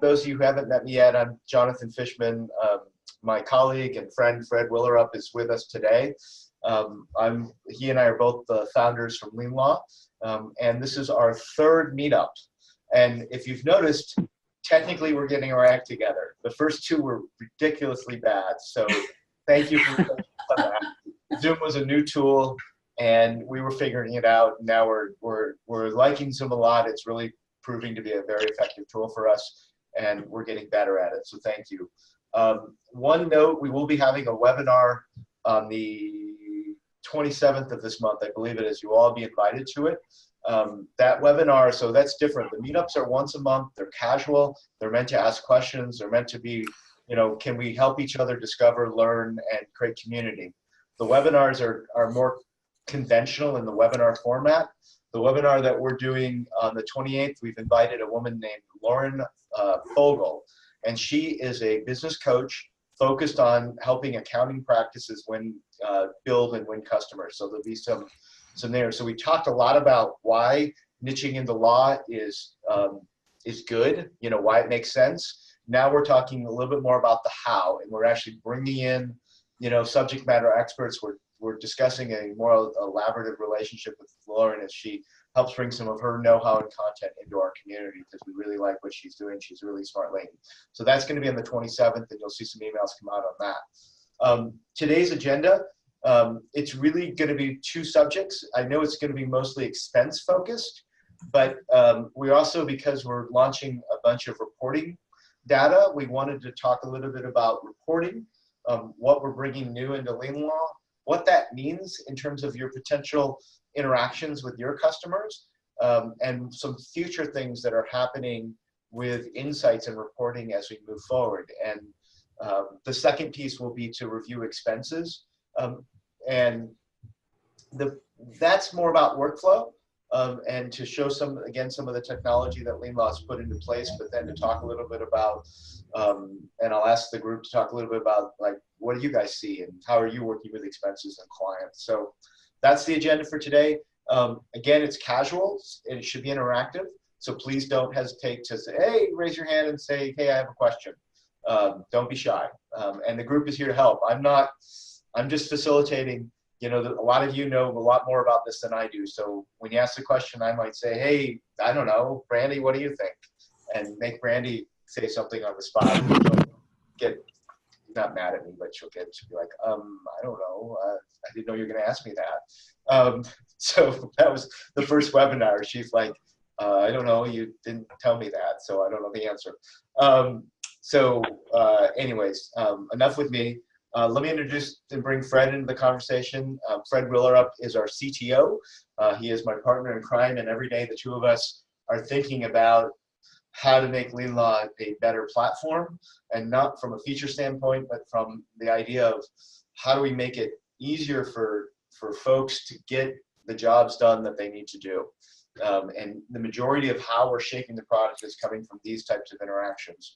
those of you who haven't met me yet, I'm Jonathon Fishman. My colleague and friend Fred Willerup is with us today. He and I are both the founders from Lien Law, and this is our third meetup. And if you've noticed, technically we're getting our act together. The first two were ridiculously bad, so thank you for that. Zoom was a new tool, and we were figuring it out. Now we're liking Zoom a lot. It's really proving to be a very effective tool for us, and we're getting better at it. So thank you. One note: we will be having a webinar on the 27th of this month, I believe it is. You all be invited to it. That webinar, so that's different. The meetups are once a month. They're casual. They're meant to ask questions. They're meant to be, can we help each other discover, learn, and create community? The webinars are more conventional in the webinar format. The webinar that we're doing on the 28th, we've invited a woman named Lauren Fogel, and she is a business coach focused on helping accounting practices build and win customers. So there'll be some there. So we talked a lot about why niching into law is good, why it makes sense. Now we're talking a little bit more about the how, and we're actually bringing in, subject matter experts. We're discussing a more elaborative relationship with Lauren as she helps bring some of her know-how and content into our community, because we really like what she's doing. She's a really smart lady. So that's going to be on the 27th, and you'll see some emails come out on that. Today's agenda, it's really going to be two subjects. I know it's going to be mostly expense focused, but we also, because we're launching a bunch of reporting data, we wanted to talk a little bit about reporting, what we're bringing new into Lien Law, what that means in terms of your potential interactions with your customers, and some future things that are happening with insights and reporting as we move forward. And the second piece will be to review expenses. And that's more about workflow, and to show some of the technology that Lien Law has put into place, but then to talk a little bit about, and I'll ask the group to talk a little bit about, like, what do you guys see and how are you working with expenses and clients? So that's the agenda for today. Again, it's casual and it should be interactive. So please don't hesitate to say, hey, raise your hand and say, hey, I have a question. Don't be shy. And the group is here to help. I'm just facilitating. A lot of you know a lot more about this than I do. So when you ask the question, I might say, hey, I don't know, Brandy, what do you think? And make Brandy say something on the spot. She'll get not mad at me, but she'll be like, I don't know. I didn't know you were going to ask me that. So that was the first webinar. She's like, I don't know. You didn't tell me that, so I don't know the answer. Anyways, enough with me. Let me introduce and bring Fred into the conversation. Fred Willerup is our CTO. He is my partner in crime, and every day the two of us are thinking about how to make Lien Law a better platform, and not from a feature standpoint, but from the idea of how do we make it easier for folks to get the jobs done that they need to do. And the majority of how we're shaping the product is coming from these types of interactions.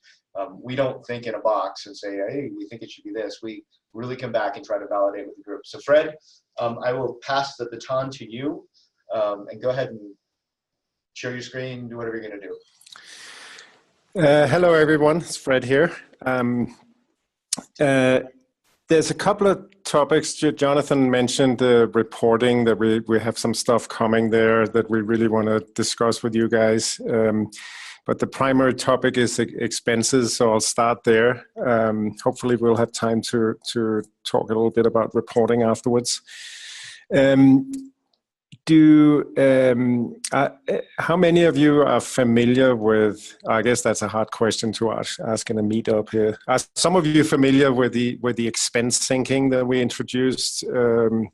We don't think in a box and say, hey, we think it should be this. We really come back and try to validate with the group. So Fred, I will pass the baton to you, and go ahead and share your screen, do whatever you're going to do. Hello, everyone. It's Fred here. There's a couple of topics. Jonathon mentioned the reporting, that we have some stuff coming there that we really want to discuss with you guys. But the primary topic is expenses, so I'll start there. Hopefully we'll have time to talk a little bit about reporting afterwards. How many of you are familiar with, I guess that's a hard question to ask in a meetup here. Are some of you familiar with the expense syncing that we introduced a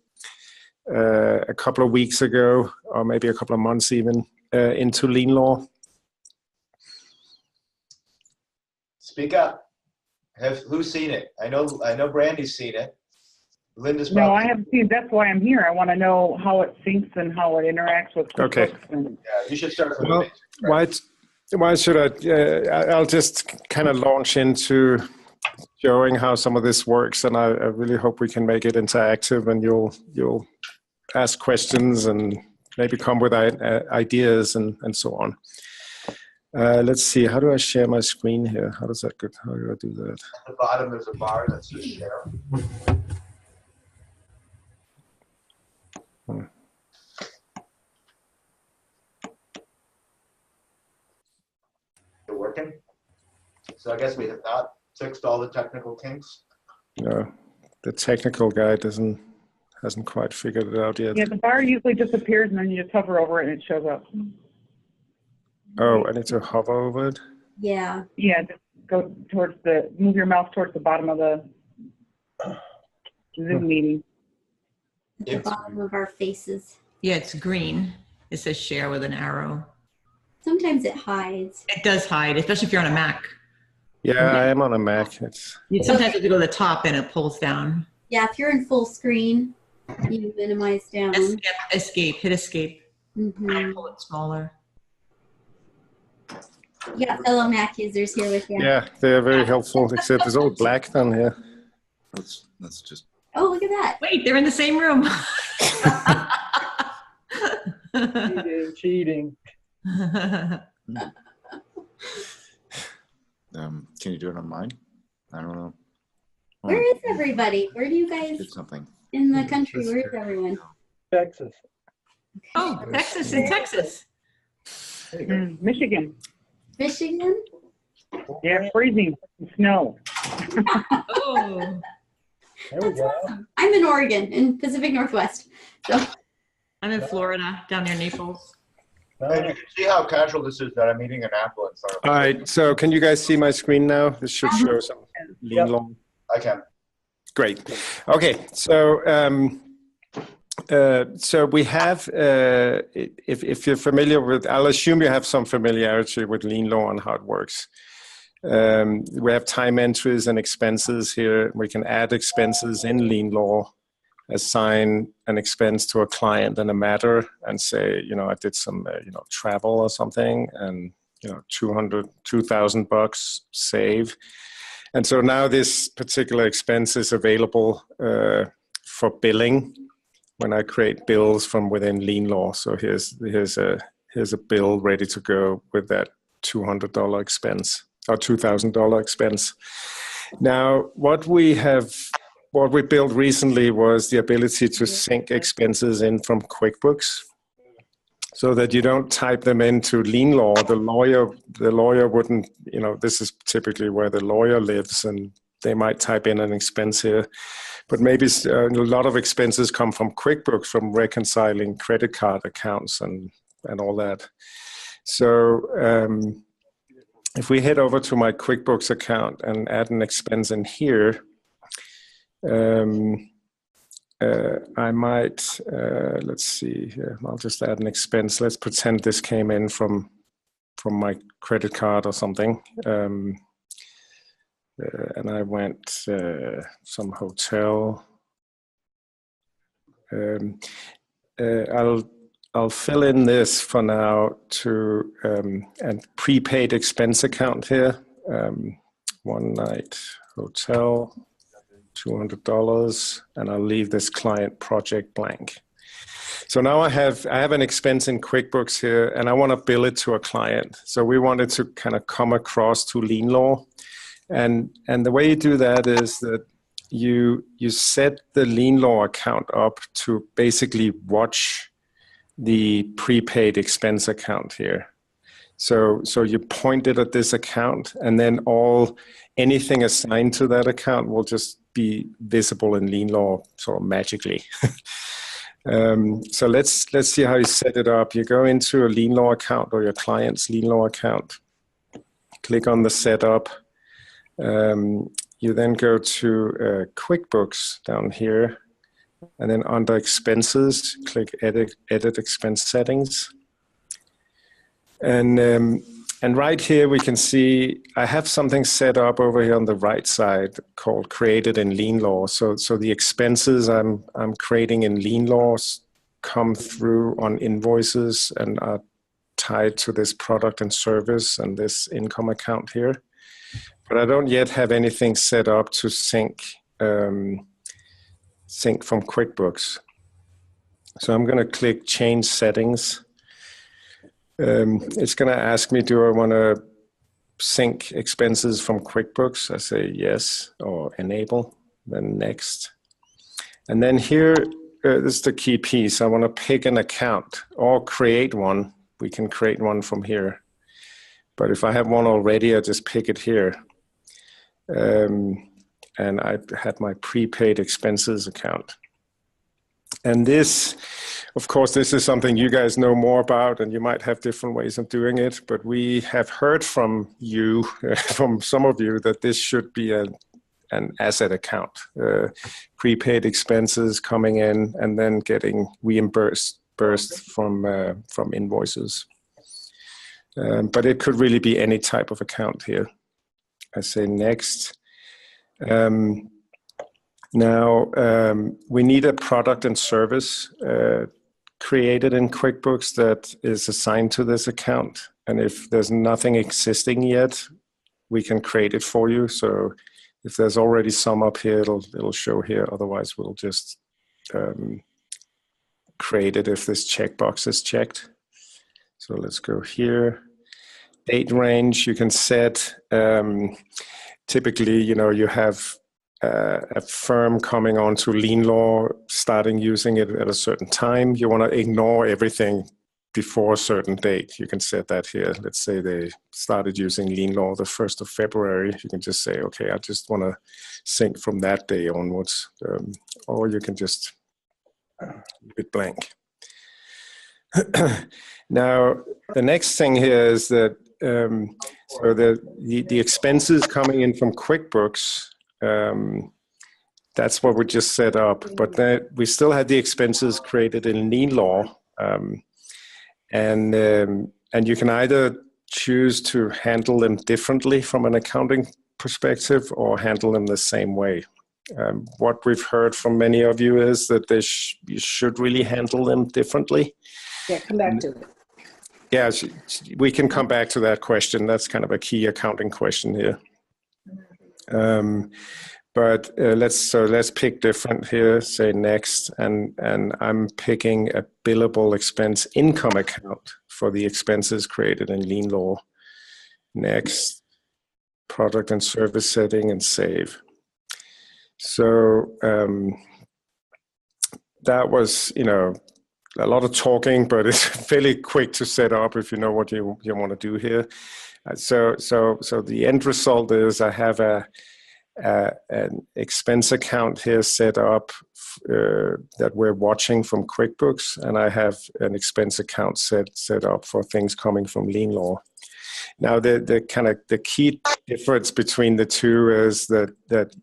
couple of weeks ago, or maybe a couple of months even, into Lien Law? Speak up. Who's seen it? I know Brandy's seen it. Linda's no, I haven't seen. That's why I'm here. I want to know how it syncs and how it interacts with QuickBooks. Okay. Yeah, you should start from well, the basics, right? why should I? I'll just kind of launch into showing how some of this works, and I really hope we can make it interactive, and you'll ask questions and maybe come with ideas and so on. Let's see. How do I share my screen here? How does that go? How do I do that? At the bottom, there's a bar that says share. You're working? So I guess we have not fixed all the technical kinks. No, the technical guy hasn't quite figured it out yet. Yeah, the bar usually disappears and then you just hover over it and it shows up. Oh, I need to hover over it? Yeah. Yeah, just go move your mouse towards the bottom of the Zoom meeting. At the bottom of our faces. Yeah, it's green. It says share with an arrow. Sometimes it hides. It does hide, especially if you're on a Mac. Yeah, I am on a Mac. You sometimes have to go to the top and it pulls down. Yeah, if you're in full screen, you minimize down. Escape, hit escape. Mm-hmm. Pull it smaller. You got fellow Mac users here with you. Yeah, they're very helpful, except it's all black down here. That's just. Oh, look at that. Wait, they're in the same room. Cheating. Can you do it on mine? I don't know. Where is everybody? Where do you guys Did something. in the country? Where is everyone? Texas. Oh, Texas in Texas. Michigan. Michigan? Yeah, freezing. Snow. Oh, There we go. Awesome. I'm in Oregon, in Pacific Northwest. So I'm in Florida, down near Naples. And you can see how casual this is that I'm eating an apple in front of me. All right, so can you guys see my screen now? This should show some Lien Law. I can. Great. Okay, so so we have, if you're familiar with, I'll assume you have some familiarity with Lien Law and how it works. We have time entries and expenses here. We can add expenses in Lien Law, assign an expense to a client and a matter, and say, I did some, travel or something, and 2,000 bucks save. And so now this particular expense is available for billing when I create bills from within Lien Law. So here's a bill ready to go with that $200 expense or $2,000 expense. Now, what we built recently was the ability to sync expenses in from QuickBooks, so that you don't type them into Lien Law. The lawyer wouldn't, this is typically where the lawyer lives, and they might type in an expense here. But maybe a lot of expenses come from QuickBooks, from reconciling credit card accounts and all that. So if we head over to my QuickBooks account and add an expense in here, I might, let's see here, I'll just add an expense. Let's pretend this came in from my credit card or something. And I went some hotel. I'll fill in this for now to and prepaid expense account here. One night hotel, $200, and I'll leave this client project blank. So now I have an expense in QuickBooks here, and I want to bill it to a client. So we wanted to kind of come across to Lien Law, and the way you do that is that you set the Lien Law account up to basically watch the prepaid expense account here. So you point it at this account, and then anything assigned to that account will just be visible in Lien Law sort of magically. So let's see how you set it up. You go into a Lien Law account or your client's Lien Law account, click on the setup. You then go to QuickBooks down here, and then under expenses, click edit expense settings. And right here we can see I have something set up over here on the right side called created in Lien Law. So the expenses I'm creating in Lien Laws come through on invoices and are tied to this product and service and this income account here. But I don't yet have anything set up to sync from QuickBooks. So I'm going to click change settings. It's going to ask me, do I want to sync expenses from QuickBooks? I say yes, or enable, then next. And then here, this is the key piece. I want to pick an account or create one. We can create one from here. But if I have one already, I just pick it here. And I had my prepaid expenses account. And this, of course, this is something you guys know more about, and you might have different ways of doing it, but we have heard from you, from some of you, that this should be an asset account. Prepaid expenses coming in and then getting reimbursed from invoices. But it could really be any type of account here. I say next. Now, we need a product and service created in QuickBooks that is assigned to this account. And if there's nothing existing yet, we can create it for you. So if there's already some up here, it'll show here. Otherwise, we'll just create it if this checkbox is checked. So let's go here. Date range, you can set. Typically, you have a firm coming on to Lien Law, starting using it at a certain time. You want to ignore everything before a certain date. You can set that here. Let's say they started using Lien Law the 1st of February. You can just say, okay, I just want to sync from that day onwards. Or you can just leave it blank. Now, the next thing here is that so the expenses coming in from QuickBooks, that's what we just set up, but then we still had the expenses created in Lien Law, and you can either choose to handle them differently from an accounting perspective or handle them the same way. What we've heard from many of you is that you should really handle them differently. Yeah, come back to it. Yeah, we can come back to that question. That's kind of a key accounting question here. But let's pick different here, say next, and I'm picking a billable expense income account for the expenses created in Lien Law. Next, product and service setting, and save. So that was, a lot of talking, but it's fairly quick to set up if you know what you want to do here. So the end result is I have an expense account here set up that we're watching from QuickBooks, and I have an expense account set up for things coming from Lien Law. Now, the key difference between the two is that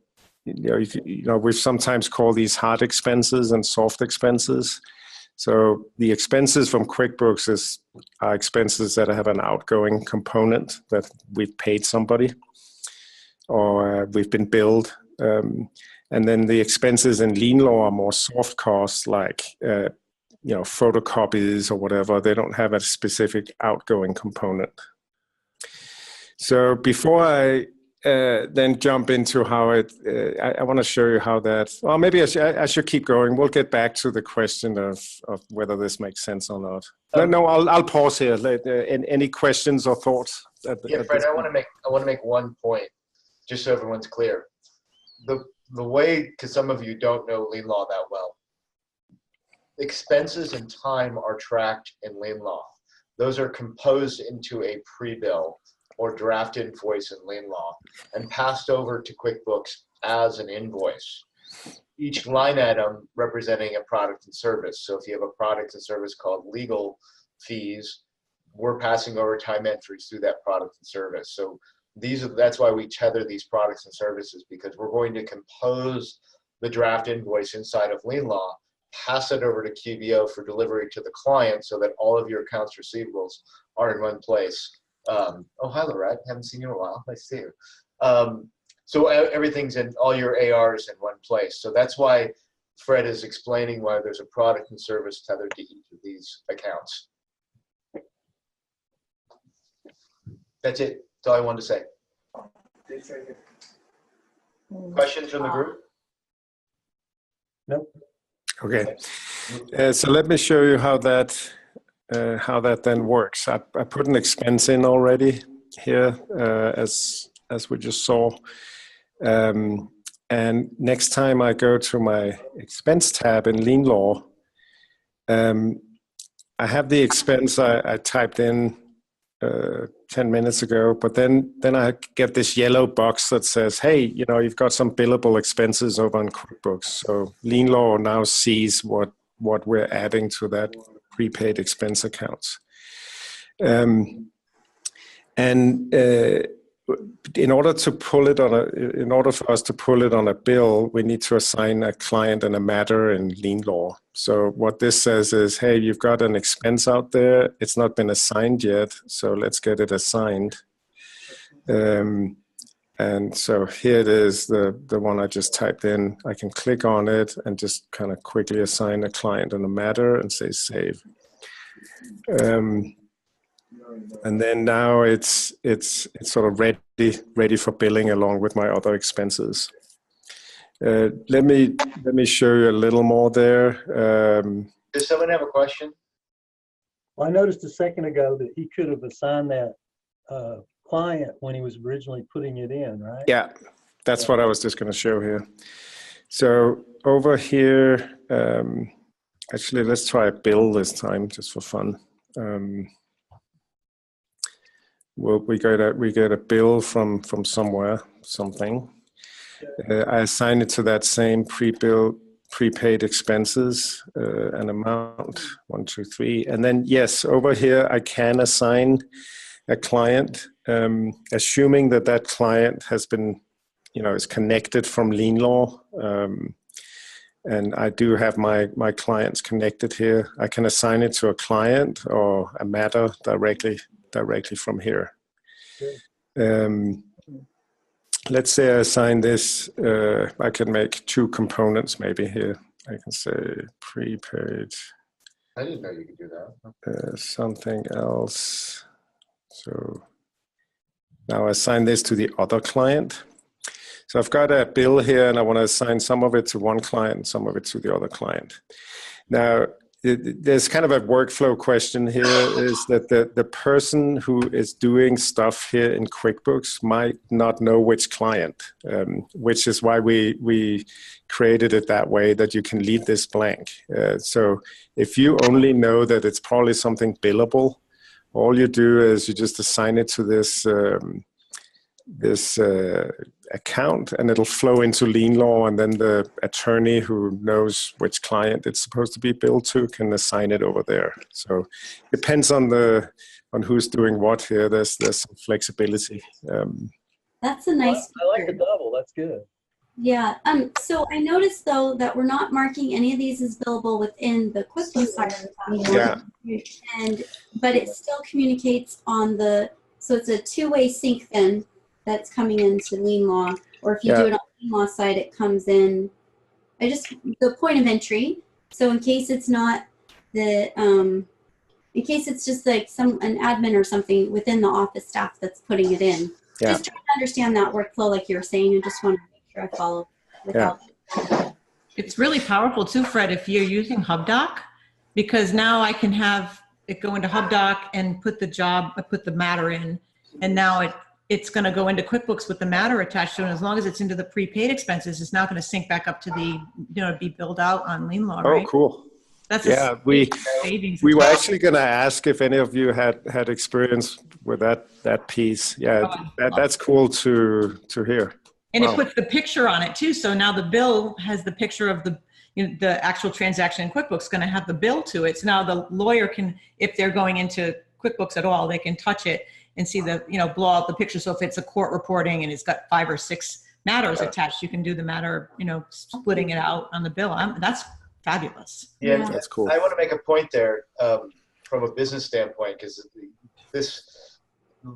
we sometimes call these hard expenses and soft expenses. So the expenses from QuickBooks are expenses that have an outgoing component that we've paid somebody or we've been billed. And then the expenses in Lien Law are more soft costs like photocopies or whatever. They don't have a specific outgoing component. So before I then jump into how I want to show you how that, well, maybe I should keep going. We'll get back to the question of whether this makes sense or not. No, I'll pause here. Any questions or thoughts? Yeah, Fred, I want to make one point, just so everyone's clear. The way, because some of you don't know Lien Law that well, expenses and time are tracked in Lien Law. Those are composed into a pre-bill or draft invoice in Lien Law and passed over to QuickBooks as an invoice. Each line item representing a product and service. So if you have a product and service called legal fees, we're passing over time entries through that product and service. So that's why we tether these products and services, because we're going to compose the draft invoice inside of Lien Law, pass it over to QBO for delivery to the client so that all of your accounts receivables are in one place. Oh, hi, Lorette. Haven't seen you in a while. Nice to see you. So everything's in, all your ARs in one place. So that's why Fred is explaining why there's a product and service tethered to each of these accounts. That's it. That's all I wanted to say. Questions from the group? Nope. Okay. So let me show you how that how that then works. I put an expense in already here, as we just saw. And next time I go to my expense tab in Lien Law, I have the expense I typed in 10 minutes ago, but then I get this yellow box that says, hey, you've got some billable expenses over on QuickBooks. So Lien Law now sees what we're adding to that prepaid expense accounts. And in order for us to pull it on a bill, we need to assign a client and a matter in Lien Law. So what this says is, hey, you've got an expense out there. It's not been assigned yet, so let's get it assigned. And so here it is, the one I just typed in. I can click on it and just kind of quickly assign a client and a matter and say save. And then now it's sort of ready for billing along with my other expenses. Let me show you a little more there. Does someone have a question? Well, I noticed a second ago that he could have assigned that client when he was originally putting it in, right? Yeah, that's what I was just going to show here. So over here, actually, let's try a bill this time just for fun. Well, we get a bill from somewhere, something. I assign it to that same prepaid expenses, an amount, 1, 2, 3. And then, yes, over here, I can assign a client, assuming that client has been, is connected from Lien Law. And I do have my clients connected here. I can assign it to a client or a matter directly from here. Let's say I assign this, I can make 2 components maybe here. I can say prepaid. I didn't know you could do that. Something else. So now I assign this to the other client. So I've got a bill here and I want to assign some of it to one client, some of it to the other client. Now, there's kind of a workflow question here, is that the person who is doing stuff here in QuickBooks might not know which client, which is why we created it that way, that you can leave this blank. So if you only know that it's probably something billable, all you do is you just assign it to this account and it'll flow into Lien Law, and then the attorney who knows which client it's supposed to be billed to can assign it over there. So depends on who's doing what here. There's some flexibility. That's a nice I like the feature. double. That's good. Yeah. So I noticed though that we're not marking any of these as billable within the QuickBooks section. Yeah. But it still communicates on so it's a two-way sync then that's coming into Lien Law, or if you do it on the Lien Law side, it comes in. The point of entry. So in case it's not in case it's just like an admin or something within the office staff that's putting it in. Yeah. Just trying to understand that workflow, like you were saying, and just want to make sure I follow without. It's really powerful too, Fred, if you're using HubDoc, because now I can have it go into HubDoc and put the matter in, and now it's going to go into QuickBooks with the matter attached to it. And as long as it's into the prepaid expenses, it's now going to sync back up to be billed out on Lien Law, right? Oh, cool. That's we savings. were actually going to ask if any of you had experience with that piece. Yeah, that's cool to hear. And it puts the picture on it too. So now the bill has the picture of the actual transaction in QuickBooks, going to have the bill to it. So now the lawyer can, if they're going into QuickBooks at all, they can touch it and see blow out the picture. So if it's a court reporting and it's got 5 or 6 matters attached, you can do the matter, splitting it out on the bill. That's fabulous. Yeah, that's cool. I want to make a point there from a business standpoint, because this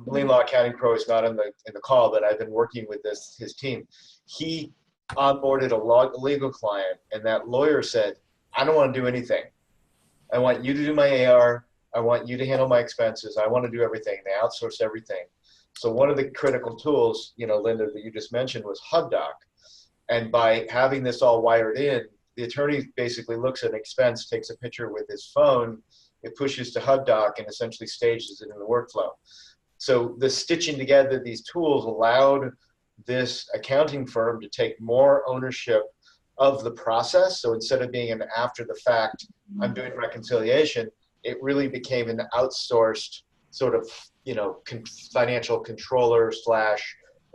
Lien Law accounting pro is not in the call, but I've been working with his team. He onboarded a legal client, and that lawyer said, I don't want to do anything. I want you to do my AR. I want you to handle my expenses. I want to do everything. They outsource everything. So one of the critical tools, Linda, that you just mentioned was HubDoc. And by having this all wired in, the attorney basically looks at an expense, takes a picture with his phone, it pushes to HubDoc and essentially stages it in the workflow. So the stitching together these tools allowed this accounting firm to take more ownership of the process. So instead of being an after the fact, I'm doing reconciliation, it really became an outsourced sort of, financial controller /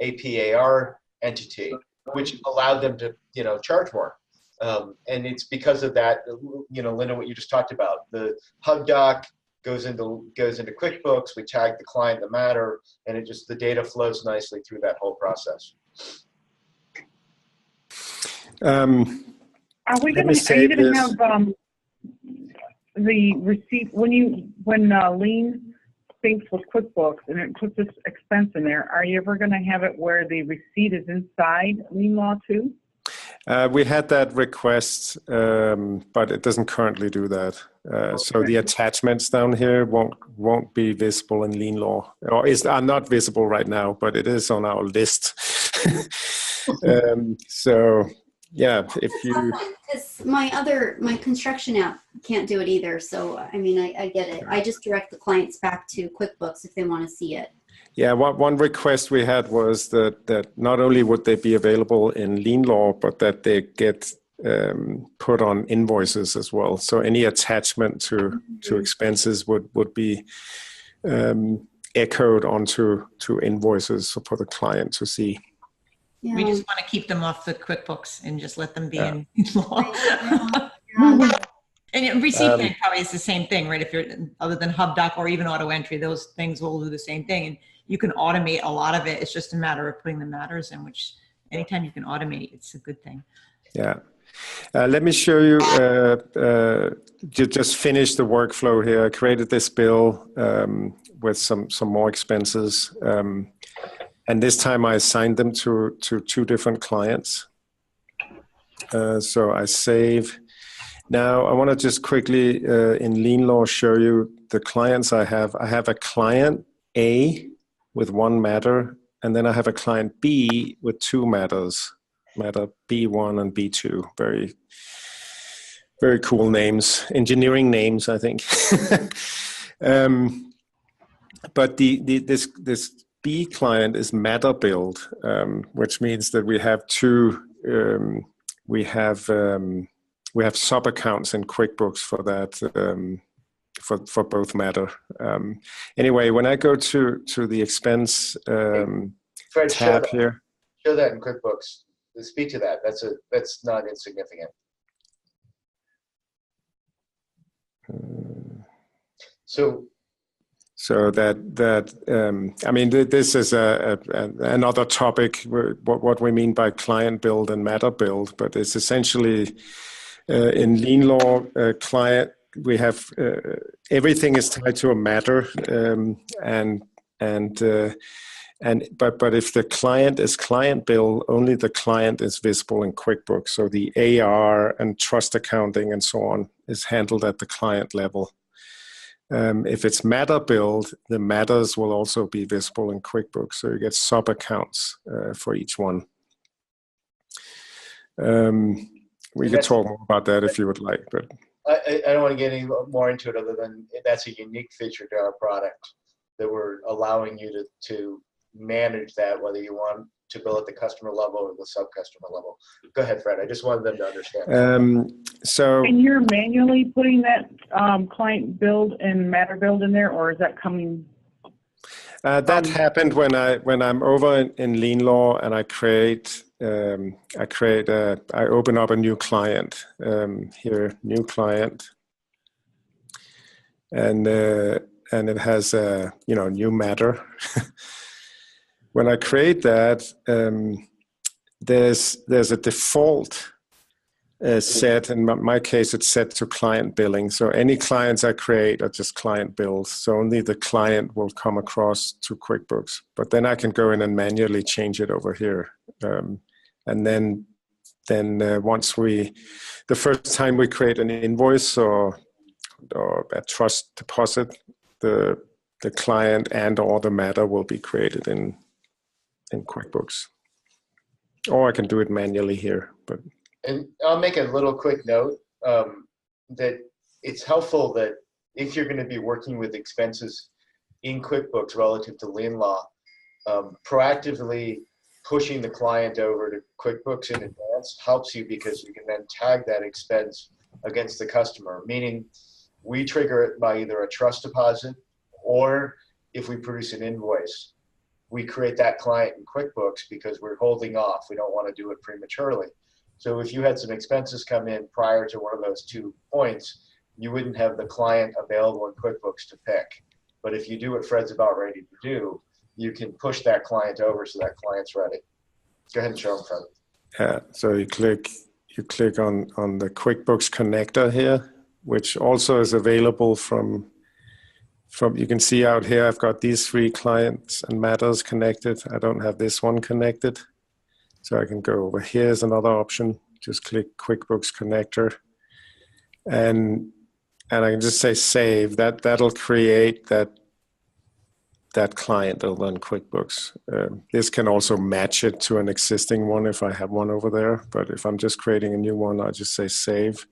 APAR entity, which allowed them to, charge more. And it's because of that, Linda, what you just talked about, the HubDoc goes into QuickBooks, we tag the client, the matter, and the data flows nicely through that whole process. Are you going to have the receipt when Lien syncs with QuickBooks and it puts this expense in there? Are you ever going to have it where the receipt is inside Lien Law too? We had that request, but it doesn't currently do that. So the attachments down here won't be visible in Lien Law, or are not visible right now, but it is on our list. So yeah, if you, because my construction app can't do it either. So I mean, I get it. I just direct the clients back to QuickBooks if they want to see it. Yeah, one request we had was that not only would they be available in Lien Law, but that they get put on invoices as well. So any attachment to expenses would be echoed onto invoices for the client to see. Yeah. We just want to keep them off the QuickBooks and just let them be in law. And receipt paying probably is the same thing, right? If you're other than HubDoc or even auto entry, those things will do the same thing. And you can automate a lot of it. It's just a matter of putting the matters in, which anytime you can automate, it's a good thing. Yeah. Let me show you, just finish the workflow here. I created this bill with some more expenses. And this time I assigned them to two different clients. So I save. Now I want to just quickly in Lien Law show you the clients I have. I have a client A with one matter, and then I have a client B with two matters, matter B1 and B2. Very, very cool names, engineering names, I think. But this B client is matter billed, which means that we have two. We have subaccounts in QuickBooks for that. For both matter. Anyway, when I go to the expense Fred, tab here. Show that in QuickBooks. Speak to that. That's not insignificant. So that I mean, this is another topic. What we mean by client build and matter build, but it's essentially in Lien Law client. We have everything is tied to a matter, but if the client is client bill, only the client is visible in QuickBooks. So the AR and trust accounting and so on is handled at the client level. If it's matter billed, the matters will also be visible in QuickBooks. So you get sub accounts for each one. We could talk more about that if you would like, but. I don't want to get any more into it other than that's a unique feature to our product that we're allowing you to manage that, whether you want to bill at the customer level or the sub-customer level. Go ahead, Fred. I just wanted them to understand. And you're manually putting that client build and matter build in there, or is that coming? That happened when I'm over in Lien Law and I open up a new client here, new client, and it has a new matter. When I create that, there's a default set. In my case, it's set to client billing. So any clients I create are just client bills. So only the client will come across to QuickBooks. But then I can go in and manually change it over here. And then once the first time we create an invoice or a trust deposit, the client and or the matter will be created in QuickBooks. Or I can do it manually here. And I'll make a little quick note that it's helpful that if you're going to be working with expenses in QuickBooks relative to Lien Law, proactively pushing the client over to QuickBooks in advance helps you, because you can then tag that expense against the customer, meaning we trigger it by either a trust deposit, or if we produce an invoice, we create that client in QuickBooks because we're holding off. We don't want to do it prematurely. So if you had some expenses come in prior to one of those 2 points, you wouldn't have the client available in QuickBooks to pick. But if you do what Fred's about ready to do, you can push that client over so that client's ready. Go ahead and show them, Fred. Yeah, so you click on the QuickBooks connector here, which also is available from you can see out here, I've got these 3 clients and matters connected. I don't have this one connected. So I can go over here is another option. Just click QuickBooks connector. And I can just say save. That'll create that client over in QuickBooks. This can also match it to an existing one if I have one over there. But if I'm just creating a new one, I'll just say save.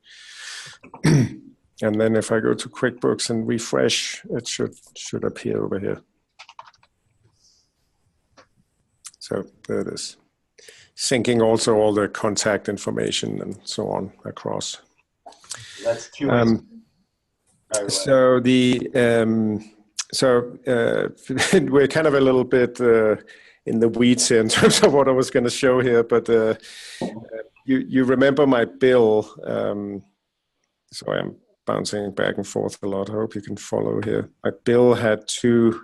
And then if I go to QuickBooks and refresh, it should appear over here. So there it is. Syncing also all the contact information and so on across. That's Q. So we're kind of a little bit in the weeds here in terms of what I was going to show here, but you remember my bill. Sorry, I'm bouncing back and forth a lot. I hope you can follow here. My bill had two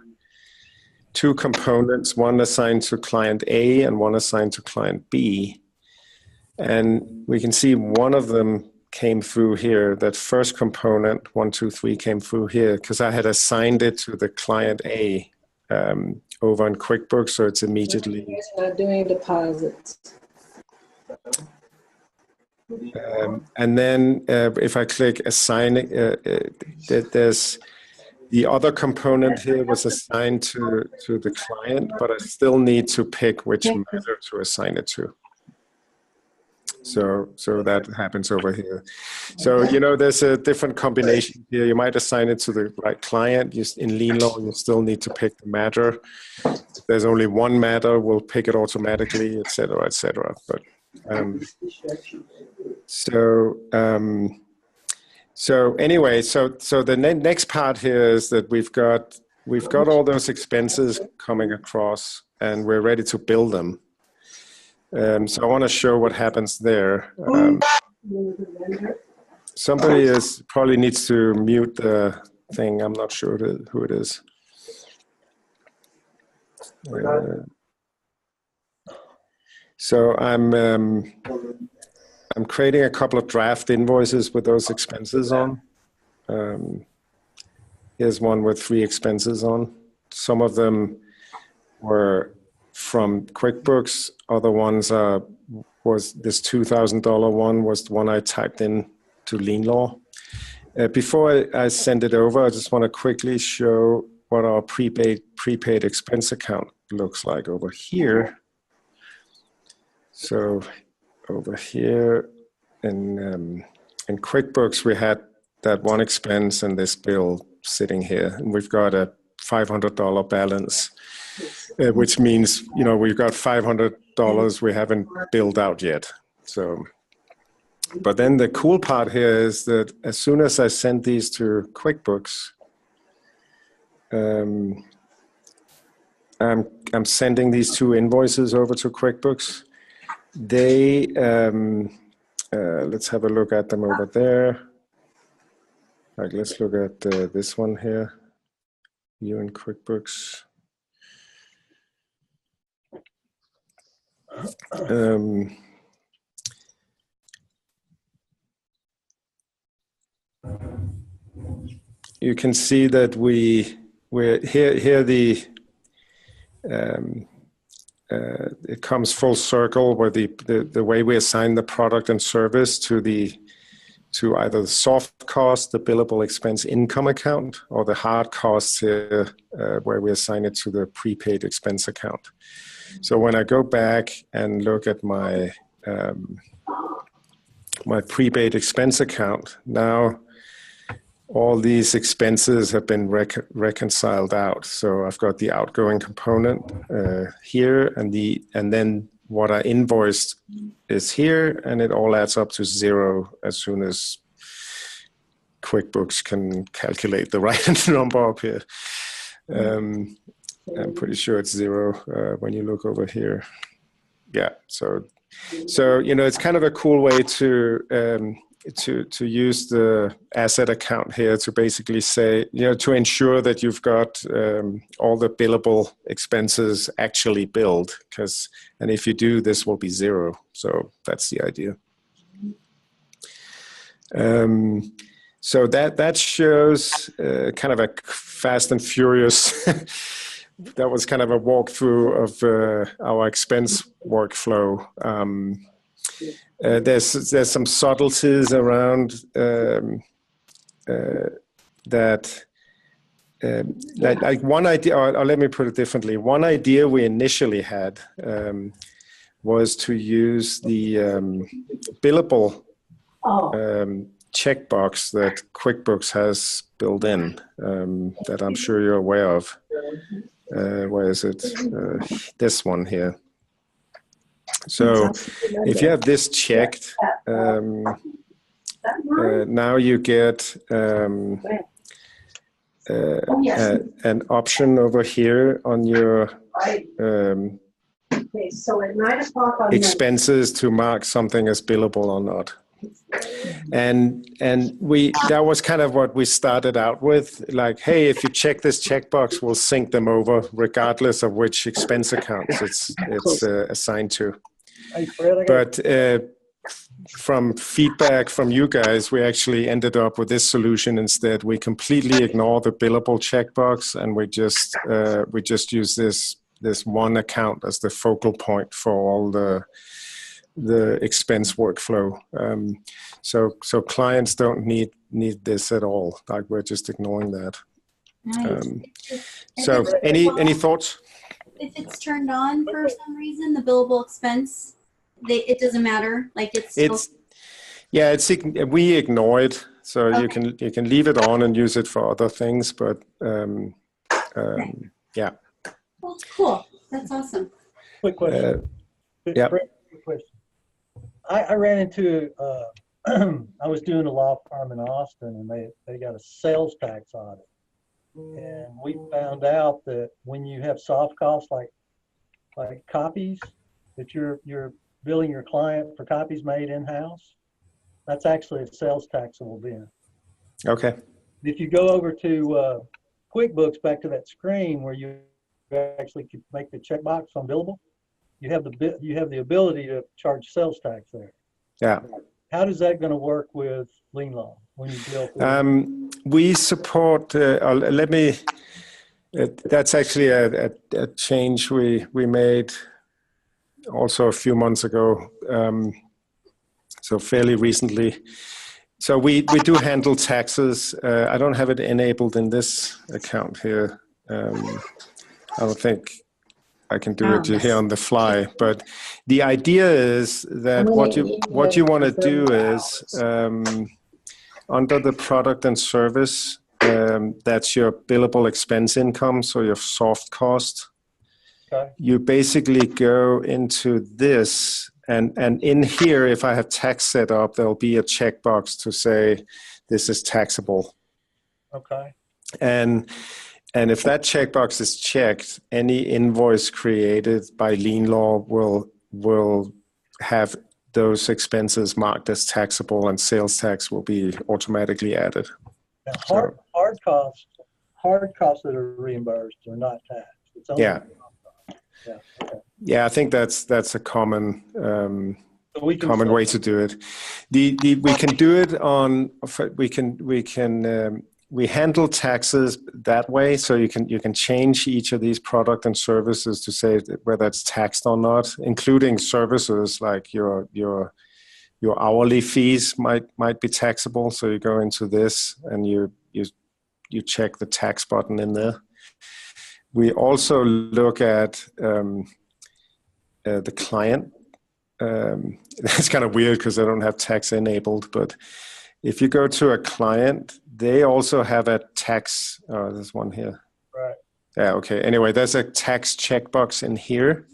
components, one assigned to client A and one assigned to client B. And we can see one of them came through here. That first component, 1, 2, 3, came through here because I had assigned it to the client A over in QuickBooks, so it's immediately. It's not doing deposits. And then if I click assign, there's the other component here was assigned to the client, but I still need to pick which matter to assign it to. So that happens over here. So, there's a different combination here. You might assign it to the right client. In Lien Law, you still need to pick the matter. If there's only one matter, we'll pick it automatically, et cetera, et cetera. But, so anyway, so the next part here is that we've got all those expenses coming across and we're ready to bill them. So I want to show what happens there. Somebody probably needs to mute the thing. I'm not sure who it is. So I'm creating a couple of draft invoices with those expenses on. Here's one with 3 expenses on. Some of them were from QuickBooks. Other ones was this $2,000 one was the one I typed in to Lien Law. Before I send it over, I just want to quickly show what our prepaid expense account looks like over here. So over here in QuickBooks, we had that one expense and this bill sitting here, and we've got a $500 balance, which means we've got $500 we haven't billed out yet. So, but then the cool part here is that as soon as I send these to QuickBooks, I'm sending these 2 invoices over to QuickBooks. They let's have a look at them over there. Like, let's look at this one here. You in QuickBooks. You can see that we're here the it comes full circle where the way we assign the product and service to either the soft cost, the billable expense income account, or the hard costs here where we assign it to the prepaid expense account. So when I go back and look at my my prepaid expense account, now all these expenses have been reconciled out. So I've got the outgoing component here, and then what I invoiced is here, and it all adds up to 0 as soon as QuickBooks can calculate the right number up here. I'm pretty sure it's 0 when you look over here. Yeah, so it's kind of a cool way to use the asset account here to basically say, to ensure that you've got all the billable expenses actually billed, and if you do, this will be 0. So that's the idea. So that shows kind of a fast and furious. That was kind of a walkthrough of our expense workflow. There's some subtleties around that. Like one idea, or let me put it differently. One idea we initially had was to use the billable checkbox that QuickBooks has built in, that I'm sure you're aware of. Where is it? This one here. So if you have this checked, now you get an option over here on your expenses to mark something as billable or not. And that was kind of what we started out with, like, hey, if you check this checkbox, we'll sync them over regardless of which expense accounts it's assigned to. But from feedback from you guys, we actually ended up with this solution instead. We completely ignore the billable checkbox, and we just use this one account as the focal point for all the expense workflow. So clients don't need this at all. Like, we're just ignoring that. Nice. So any thoughts? If it's turned on for some reason, the billable expense, it doesn't matter. Like we ignore it. So okay. you can leave it on and use it for other things, but yeah. Well, cool. That's awesome. Quick question. Yeah. Quick question. I ran into, I was doing a law firm in Austin, and they got a sales tax audit. And we found out that when you have soft costs like copies, that you're billing your client for copies made in-house, that's actually a sales taxable bin. Okay. If you go over to QuickBooks, back to that screen where you actually could make the checkbox on billable, you have the ability to charge sales tax there. Yeah. How does that going to work with Lien Law when you bill? We support. That's actually a change we made also a few months ago. So fairly recently. So we do handle taxes. I don't have it enabled in this account here. I don't think I can do it here on the fly, but the idea is that what you want to do is under the product and service, that's your billable expense income, so your soft cost. Okay. You basically go into this, and in here, if I have tax set up, there'll be a checkbox to say this is taxable. Okay. And if that checkbox is checked, any invoice created by Lien Law will have those expenses marked as taxable, and sales tax will be automatically added. Now, hard costs that are reimbursed are not taxed. It's only yeah, I think that's a common common way to do it. We can do it on we handle taxes that way, so you can change each of these product and services to say whether it's taxed or not, including services like your hourly fees might be taxable. So you go into this and you check the tax button in there. We also look at the client. It's kind of weird because I don't have tax enabled, but if you go to a client, they also have a tax. Oh, there's one here. Right. Yeah, okay. Anyway, there's a tax checkbox in here.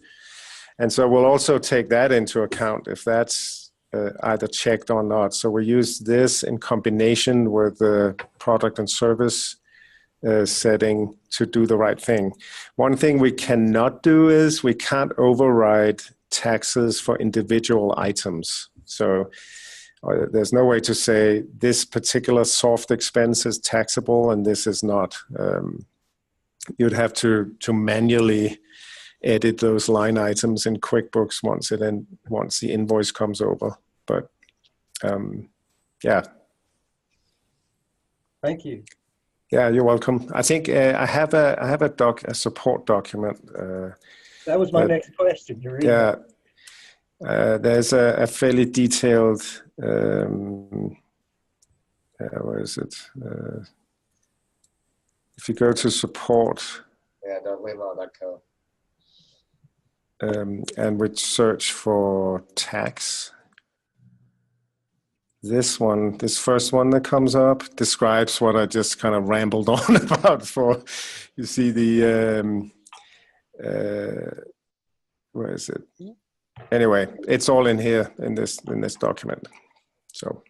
And so we'll also take that into account if that's either checked or not. So we use this in combination with the product and service setting to do the right thing. One thing we cannot do is we can't override taxes for individual items. So there's no way to say this particular soft expense is taxable and this is not. You'd have to manually edit those line items in QuickBooks once the invoice comes over. But yeah. Thank you. Yeah, you're welcome. I think I have a support document. That was my next question. Yeah, there's a fairly detailed. Where is it? If you go to support. Yeah, lienlaw.co. And we search for tax. This first one that comes up describes what I just kind of rambled on about. You see the, where is it? Anyway, it's all in here in this document. So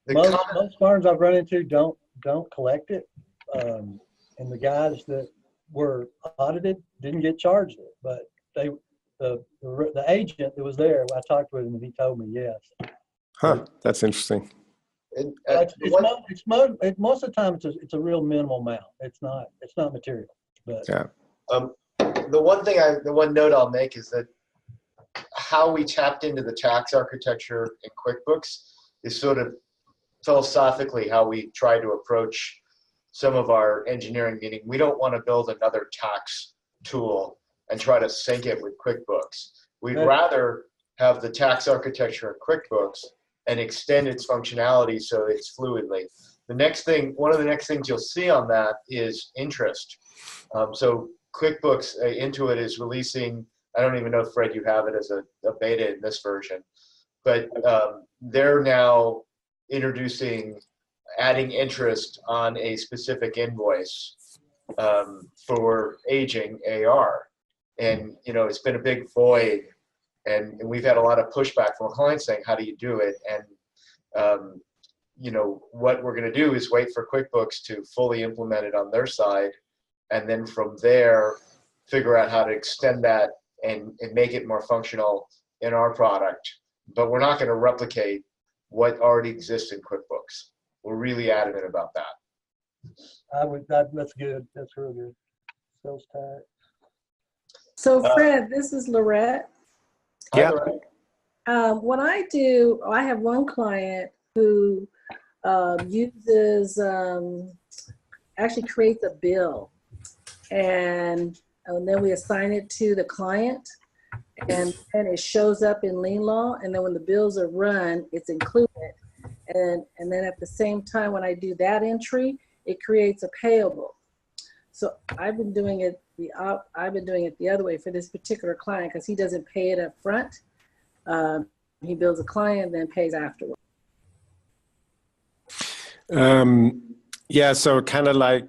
most firms I've run into don't collect it, and the guys that were audited didn't get charged it, but the agent that was there, I talked with him and he told me yes. Huh, that's interesting. Most of the time it's a real minimal amount. It's not material. But yeah. The one note I'll make is that how we tapped into the tax architecture in QuickBooks is sort of philosophically how we try to approach some of our engineering, meaning we don't want to build another tax tool and try to sync it with QuickBooks. We'd rather have the tax architecture in QuickBooks and extend its functionality so it's fluidly. One of the next things you'll see on that is interest. So QuickBooks Intuit is releasing, I don't even know if, Fred, you have it as a beta in this version, but they're now adding interest on a specific invoice for aging AR. And, it's been a big void. And we've had a lot of pushback from clients saying, how do you do it? And, what we're going to do is wait for QuickBooks to fully implement it on their side. And then from there, figure out how to extend that and make it more functional in our product. But we're not going to replicate what already exists in QuickBooks. We're really adamant about that. That's good. That's real good. Sales tax. So Fred, this is Lorette. Yeah. What I do, I have one client who uses, actually creates a bill, and then we assign it to the client, and then it shows up in Lien Law, and then when the bills are run, it's included. And then at the same time, when I do that entry, it creates a payable. So I've been doing it the other way for this particular client because he doesn't pay it up front. He bills a client, then pays afterward. Yeah, so kind of like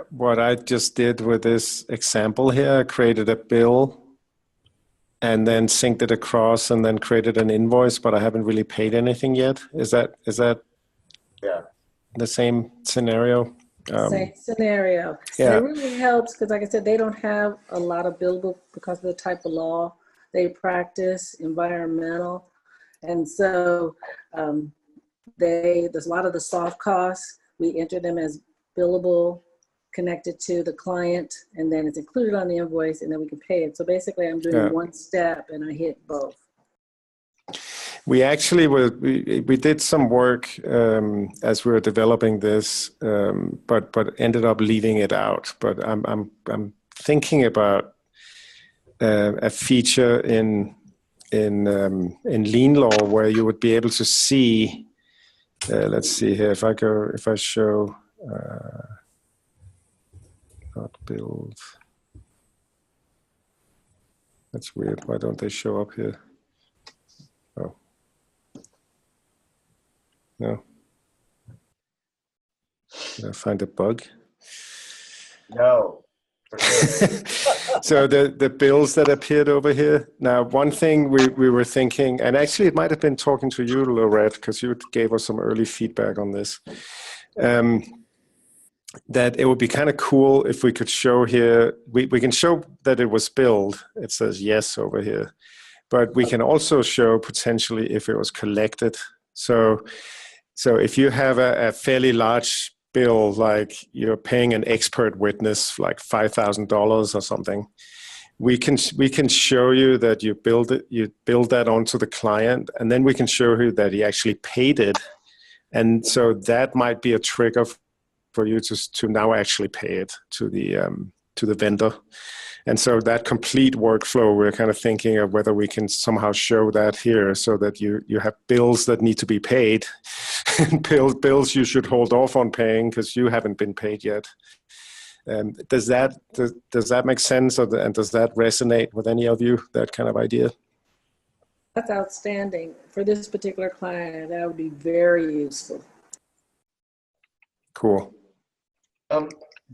what I just did with this example here, I created a bill and then synced it across and then created an invoice, but I haven't really paid anything yet. Is that yeah, the same scenario? Same scenario. Yeah. And it really helps because, like I said, they don't have a lot of billable because of the type of law they practice, environmental. And so there's a lot of the soft costs. We enter them as billable, connected to the client, and then it's included on the invoice, and then we can pay it. So basically, I'm doing one step, and I hit both. We actually we did some work as we were developing this, but ended up leaving it out. But I'm thinking about a feature in Lien Law where you would be able to see. Let's see here. If I show not build. That's weird. Why don't they show up here? Oh. No. Did I find a bug? No, for sure. So the bills that appeared over here. Now, one thing we were thinking, and actually it might have been talking to you, Lorette, because you gave us some early feedback on this, that it would be kind of cool if we could show here, we can show that it was billed. It says yes over here. But we can also show potentially if it was collected. So if you have a fairly large bill, like you're paying an expert witness like $5,000 or something, we can show you that you build that onto the client, and then we can show you that he actually paid it, and so that might be a trigger for you to now actually pay it to the vendor. And so that complete workflow, we're kind of thinking of whether we can somehow show that here, so that you have bills that need to be paid and bills you should hold off on paying because you haven't been paid yet. Does that make sense, and does that resonate with any of you, that kind of idea? That's outstanding. For this particular client, that would be very useful. Cool.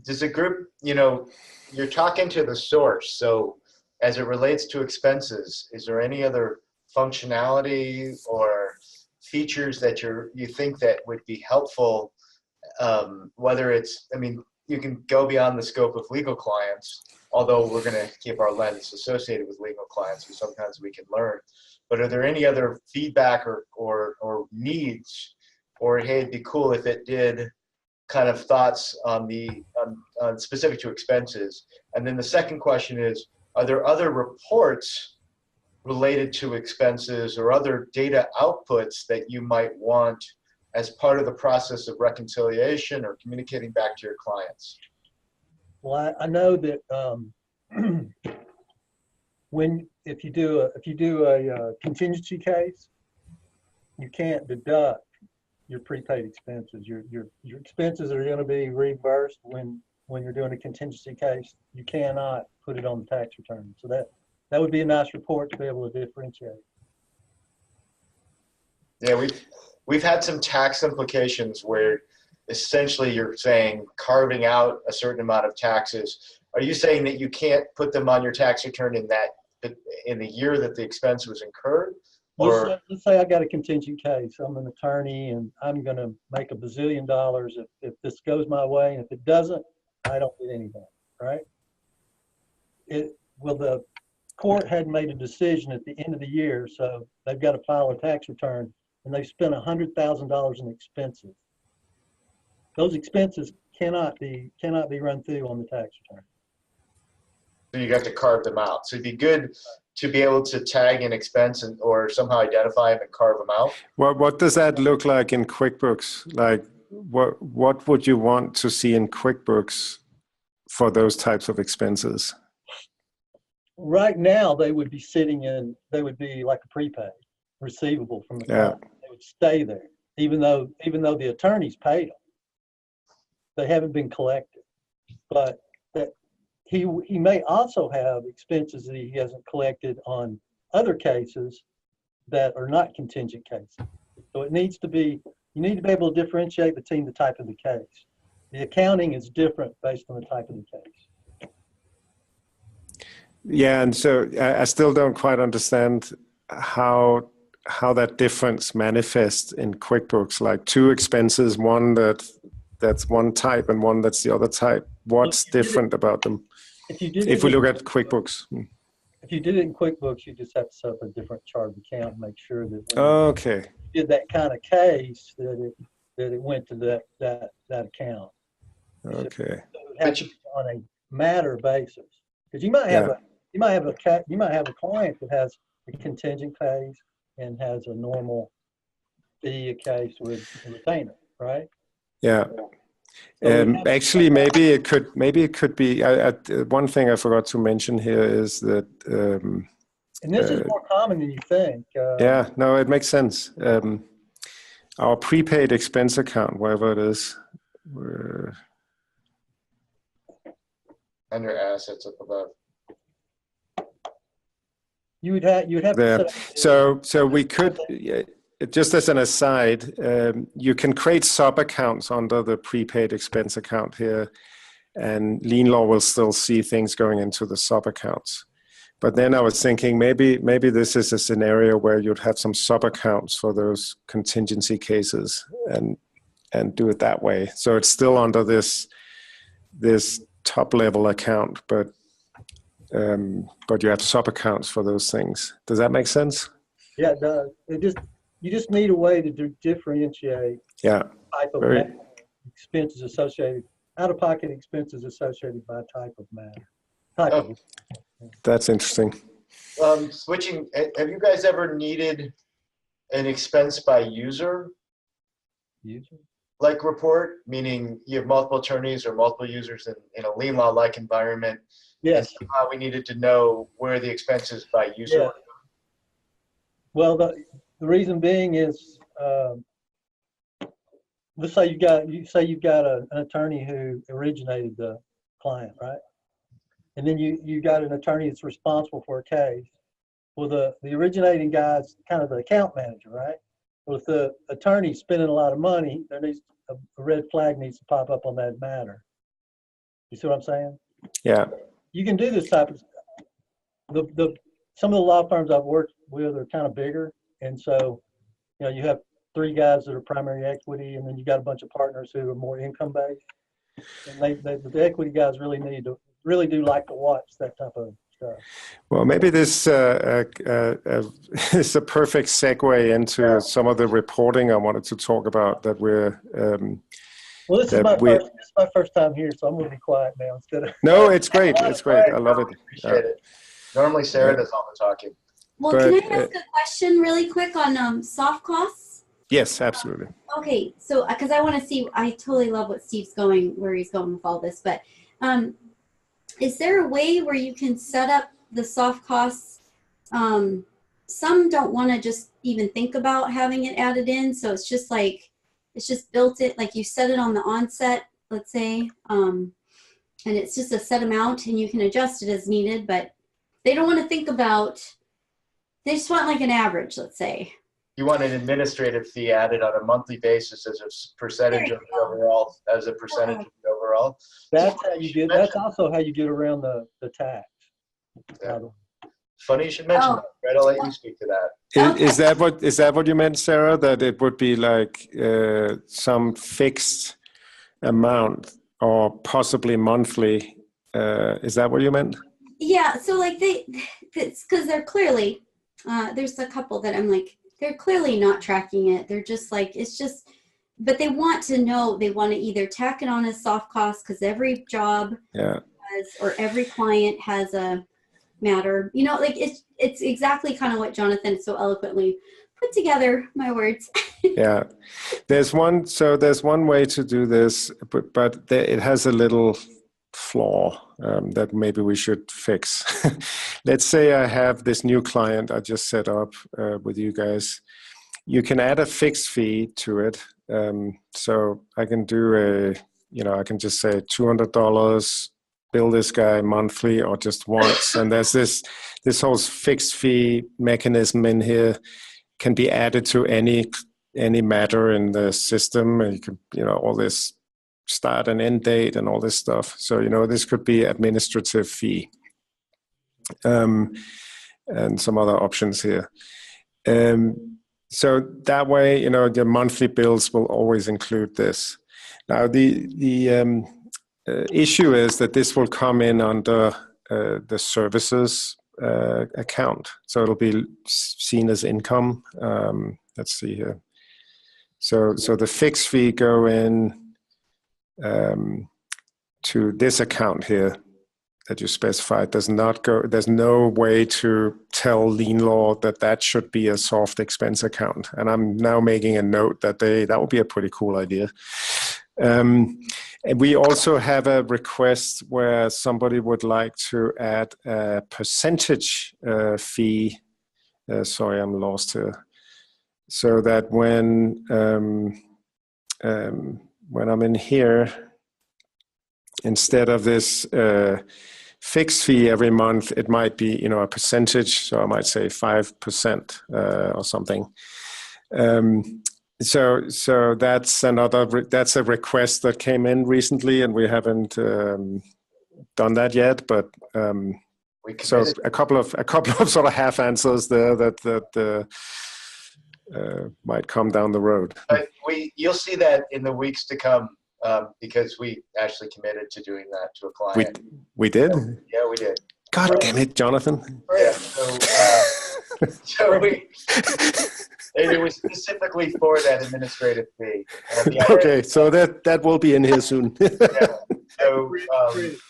Does a group, you're talking to the source, so as it relates to expenses, is there any other functionality or features that you think that would be helpful, whether it's, you can go beyond the scope of legal clients, although we're going to keep our lens associated with legal clients, so sometimes we can learn. But are there any other feedback or needs, or hey, it'd be cool if it did, kind of thoughts on specific to expenses? And then the second question is, are there other reports related to expenses or other data outputs that you might want as part of the process of reconciliation or communicating back to your clients? Well, I know that if you do a contingency case, you can't deduct your prepaid expenses. Your expenses are going to be reimbursed when you're doing a contingency case. You cannot put it on the tax return. So that would be a nice report to be able to differentiate. Yeah, we've had some tax implications where essentially you're saying carving out a certain amount of taxes. Are you saying that you can't put them on your tax return in the year that the expense was incurred? Or let's say I got a contingent case. I'm an attorney and I'm going to make $1 bazillion if this goes my way, and if it doesn't, I don't get anything, right? The court had made a decision at the end of the year, so they've got to file a tax return, and they've spent $100,000 in expenses. Those expenses cannot be run through on the tax return. So you got to carve them out. So it'd be good to be able to tag an expense or somehow identify them and carve them out. What does that look like in QuickBooks? Like, what would you want to see in QuickBooks for those types of expenses? Right now, they would be like a prepaid receivable from the client. They would stay there, even though the attorneys paid them. They haven't been collected, but he may also have expenses that he hasn't collected on other cases that are not contingent cases. So you need to be able to differentiate between the type of the case. The accounting is different based on the type of the case. Yeah, and so I still don't quite understand how that difference manifests in QuickBooks, like two expenses, one that's one type and one that's the other type. What's different about them? If we look at QuickBooks. If you did it in QuickBooks, you just have to set up a different chart of account and make sure that when you did that kind of case that it went to that account. Okay. So it would have to be on a matter basis, because you might have a client that has a contingent case and has a normal fee case with a retainer, right? Yeah. Actually, maybe it could be. One thing I forgot to mention here is that. And this is more common than you think. Yeah, no, it makes sense. Our prepaid expense account, wherever it is, under assets up above. You'd have there. to set up so we could. just as an aside, you can create sub-accounts under the prepaid expense account here, and Lien Law will still see things going into the sub-accounts. But then I was thinking maybe this is a scenario where you'd have some sub-accounts for those contingency cases and do it that way. So it's still under this top level account, but you have sub-accounts for those things. Does that make sense? Yeah, it does. You just need a way to differentiate type of expenses associated, out-of-pocket expenses associated by type of matter. That's interesting. Switching, have you guys ever needed an expense by user? Like report, meaning you have multiple attorneys or multiple users in a Lien Law-like environment. Yes. And somehow we needed to know where the expenses by user were. Well, the reason being is, let's say you've got an attorney who originated the client, right? And then you got an attorney that's responsible for a case. Well, the originating guy's kind of the account manager, right? Well, if the attorney's spending a lot of money, there needs a red flag needs to pop up on that matter. You see what I'm saying? Yeah. You can do this type of some of the law firms I've worked with are kind of bigger, and so you have 3 guys that are primary equity, and then you got a bunch of partners who are more income based. And the equity guys really do like to watch that type of stuff. Well, maybe this is a perfect segue into some of the reporting I wanted to talk about that we're. Well, this is my first time here, so I'm going to be quiet now instead of. No, it's great. It's great. I love it. Appreciate it. Normally, Sarah does all the talking. Well, can I ask a question really quick on soft costs? Yes, absolutely. Okay, so because I want to see, I totally love where he's going with all this, but is there a way where you can set up the soft costs? Some don't want to just even think about having it added in, so it's just built it, like you set it on the onset, let's say, and it's just a set amount and you can adjust it as needed, but they don't want to think about, they just want like an average, let's say. You want an administrative fee added on a monthly basis as a percentage of the overall, as a percentage of the overall. That's how you get. That's also how you get around the tax. Yeah. Funny you should mention that. Right, I'll let you speak to that. Is that what you meant, Sarah? That it would be like some fixed amount or possibly monthly? Is that what you meant? Yeah. So like because they're clearly there's a couple that I'm like, they're clearly not tracking it. They're just like, it's just, but they want to know, they want to either tack it on as soft cost because every job has, or every client has a matter, like it's exactly kind of what Jonathon so eloquently put together, my words. Yeah. There's one way to do this, but it has a little flaw that maybe we should fix. Let's say I have this new client I just set up with you guys. You can add a fixed fee to it. So I can do I can just say $200, bill this guy monthly or just once. And there's this whole fixed fee mechanism in here, can be added to any matter in the system. And you can, all this start and end date and all this stuff. So, this could be administrative fee and some other options here. So that way, your monthly bills will always include this. Now, the issue is that this will come in under the services account. So it'll be seen as income. Let's see here. So the fixed fee go in to this account here that you specified. There's no way to tell Lien Law that should be a soft expense account. And I'm now making a note that would be a pretty cool idea. And we also have a request where somebody would like to add a percentage fee. Sorry, I'm lost here. So that when I'm in here, instead of this fixed fee every month, it might be, a percentage. So I might say 5% or something. So that's that's a request that came in recently, and we haven't done that yet. But so a couple of sort of half answers there that might come down the road. But you'll see that in the weeks to come, because we actually committed to doing that to a client. We did? Yeah, we did. God damn it, Jonathan. Yeah, so and it was specifically for that administrative fee. Okay, so that will be in here soon. Yeah. So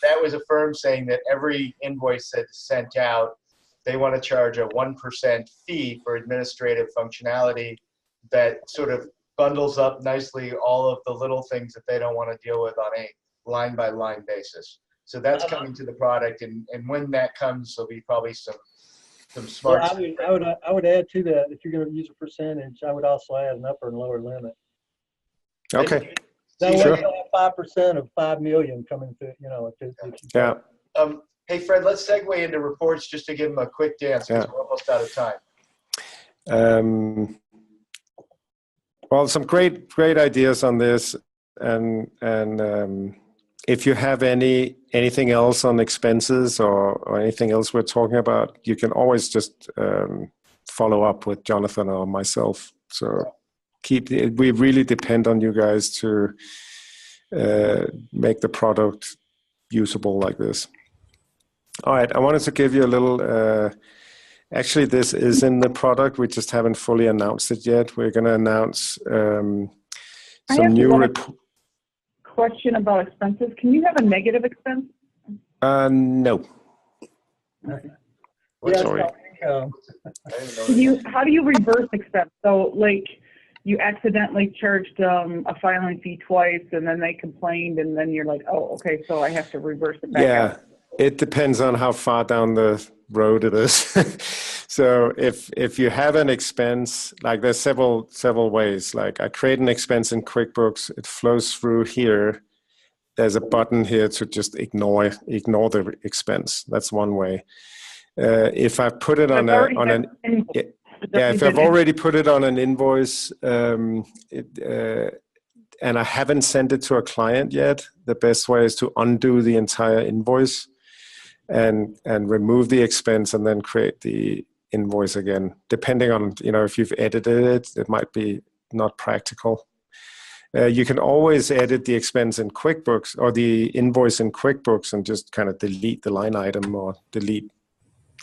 that was a firm saying that every invoice that's sent out, they want to charge a 1% fee for administrative functionality that sort of bundles up nicely all of the little things that they don't want to deal with on a line-by-line basis. So that's coming to the product, and when that comes, there'll be probably some smart. Well, I would add to that, if you're going to use a percentage, I would also add an upper and lower limit. Okay. That way Sure. you'll have 5% of 5 million coming to, Yeah. Hey, Fred, let's segue into reports just to give them a quick dance, because we're almost out of time. Well, some great ideas on this, and if you have anything else on expenses or anything else we're talking about, you can always just follow up with Jonathan or myself. So we really depend on you guys to make the product usable like this. All right, I wanted to give you a little. Actually, this is in the product. We just haven't fully announced it yet. We're going to announce some new report. Question about expenses. Can you have a negative expense? No. Sorry. How do you reverse expense? So, like, you accidentally charged a filing fee twice, and then they complained, and then you're like, oh, okay, so I have to reverse it back. Yeah, it depends on how far down the road it is. So if you have an expense, like there's several ways. Like I create an expense in QuickBooks, it flows through here. There's a button here to just ignore the expense. That's one way. If I put it on if I've already put it on an invoice, and I haven't sent it to a client yet, the best way is to undo the entire invoice and remove the expense and then create the invoice again. Depending on, if you've edited it, it might be not practical. You can always edit the expense in QuickBooks or the invoice in QuickBooks and just kind of delete the line item or delete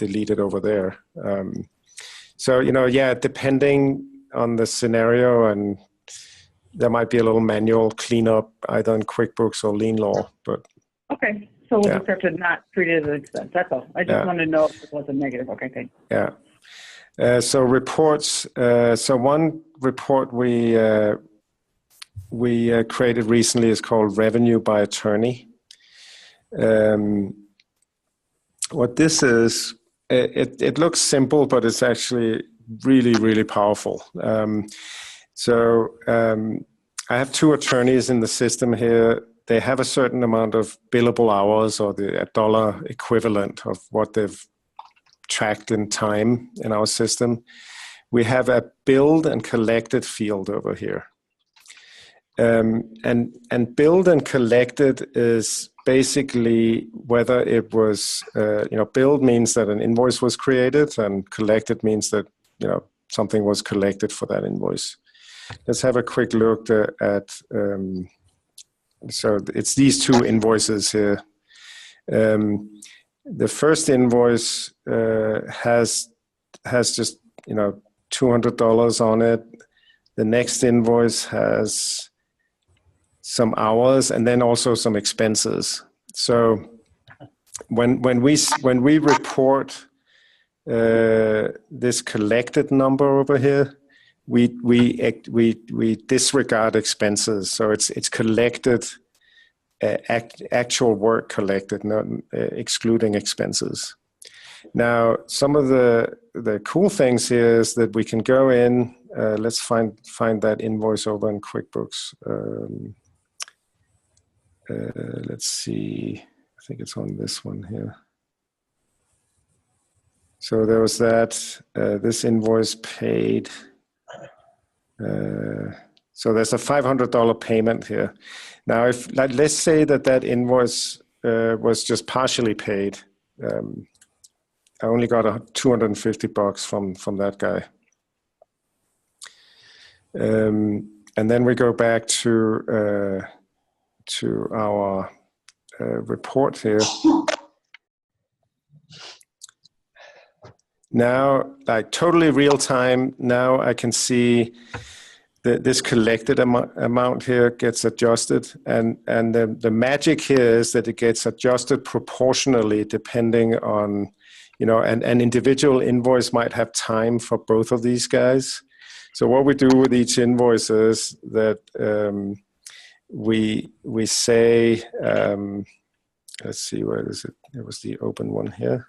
it over there. So, depending on the scenario, and there might be a little manual cleanup either in QuickBooks or Lien Law. But okay, so we'll just have to not treat it as an expense. That's all. I just wanted to know if it was a negative. Okay, thanks. Yeah. So reports. So one report we created recently is called Revenue by Attorney. What this is, it looks simple, but it's actually really, really powerful. I have two attorneys in the system here. They have a certain amount of billable hours, or a dollar equivalent of what they've tracked in time in our system. We have a billed and collected field over here. And billed and collected is basically whether it was, billed means that an invoice was created, and collected means that, something was collected for that invoice. Let's have a quick look at, so it's these two invoices here. The first invoice has just, $200 on it. The next invoice has some hours and then also some expenses. So when we report this collected number over here, we disregard expenses. So it's collected, actual work collected, not excluding expenses. Now, some of the cool things here is that we can go in. Let's find that invoice over in QuickBooks. Let's see. I think it's on this one here. So there was that. This invoice paid So there's a $500 payment here. Now, if let's say that invoice was just partially paid, I only got $250 from that guy. And then we go back to our report here. Now, like totally real time, now I can see that this collected amount here gets adjusted. And the magic here is that it gets adjusted proportionally depending on, you know, an individual invoice might have time for both of these guys. So what we do with each invoice is that we say, let's see, where is it? It was the open one here.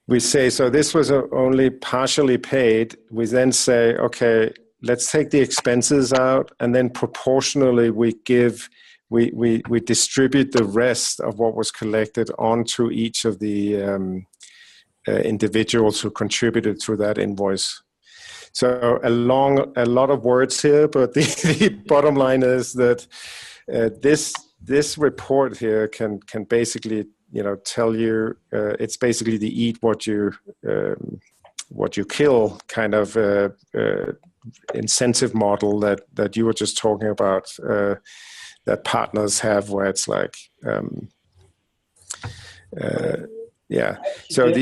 We say, so this was only partially paid. We then say, okay, let's take the expenses out, and then proportionally we distribute the rest of what was collected onto each of the individuals who contributed to that invoice. So a lot of words here, but the bottom line is that this report here can basically, you know, tell you it's basically the eat what you kill kind of incentive model that you were just talking about, that partners have, where it's like yeah. So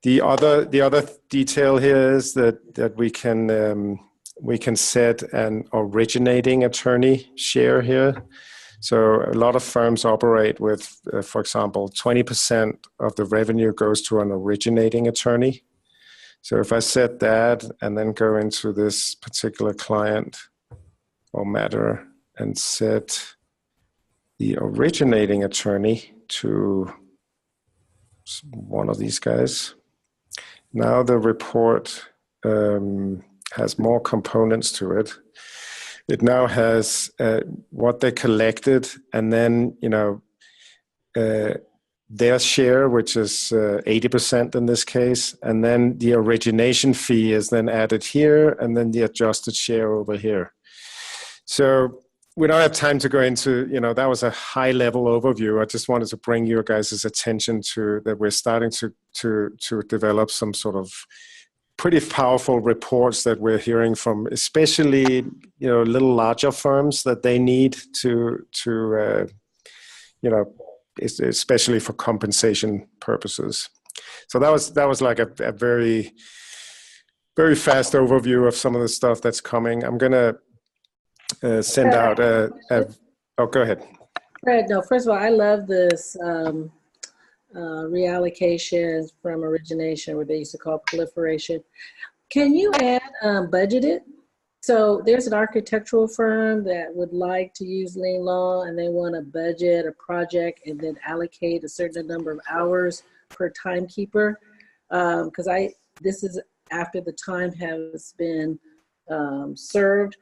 the other detail here is that we can set an originating attorney share here. So a lot of firms operate with, for example, 20% of the revenue goes to an originating attorney. So if I set that and then go into this particular client or matter and set the originating attorney to one of these guys, now the report has more components to it. It now has what they collected, and then, you know, their share, which is 80% in this case, and then the origination fee is then added here, and then the adjusted share over here. So we don't have time to go into, you know, that was a high level overview. I just wanted to bring your guys' attention to that we're starting to develop some sort of pretty powerful reports that we're hearing from, especially, you know, little larger firms, that they need to you know, especially for compensation purposes. So that was like a very, very fast overview of some of the stuff that's coming. I'm gonna send out oh, go ahead. Fred, no, first of all, I love this reallocation from origination, what they used to call proliferation. Can you add budgeted? So there's an architectural firm that would like to use Lien Law, and they want to budget a project and then allocate a certain number of hours per timekeeper. Because this is after the time has been served.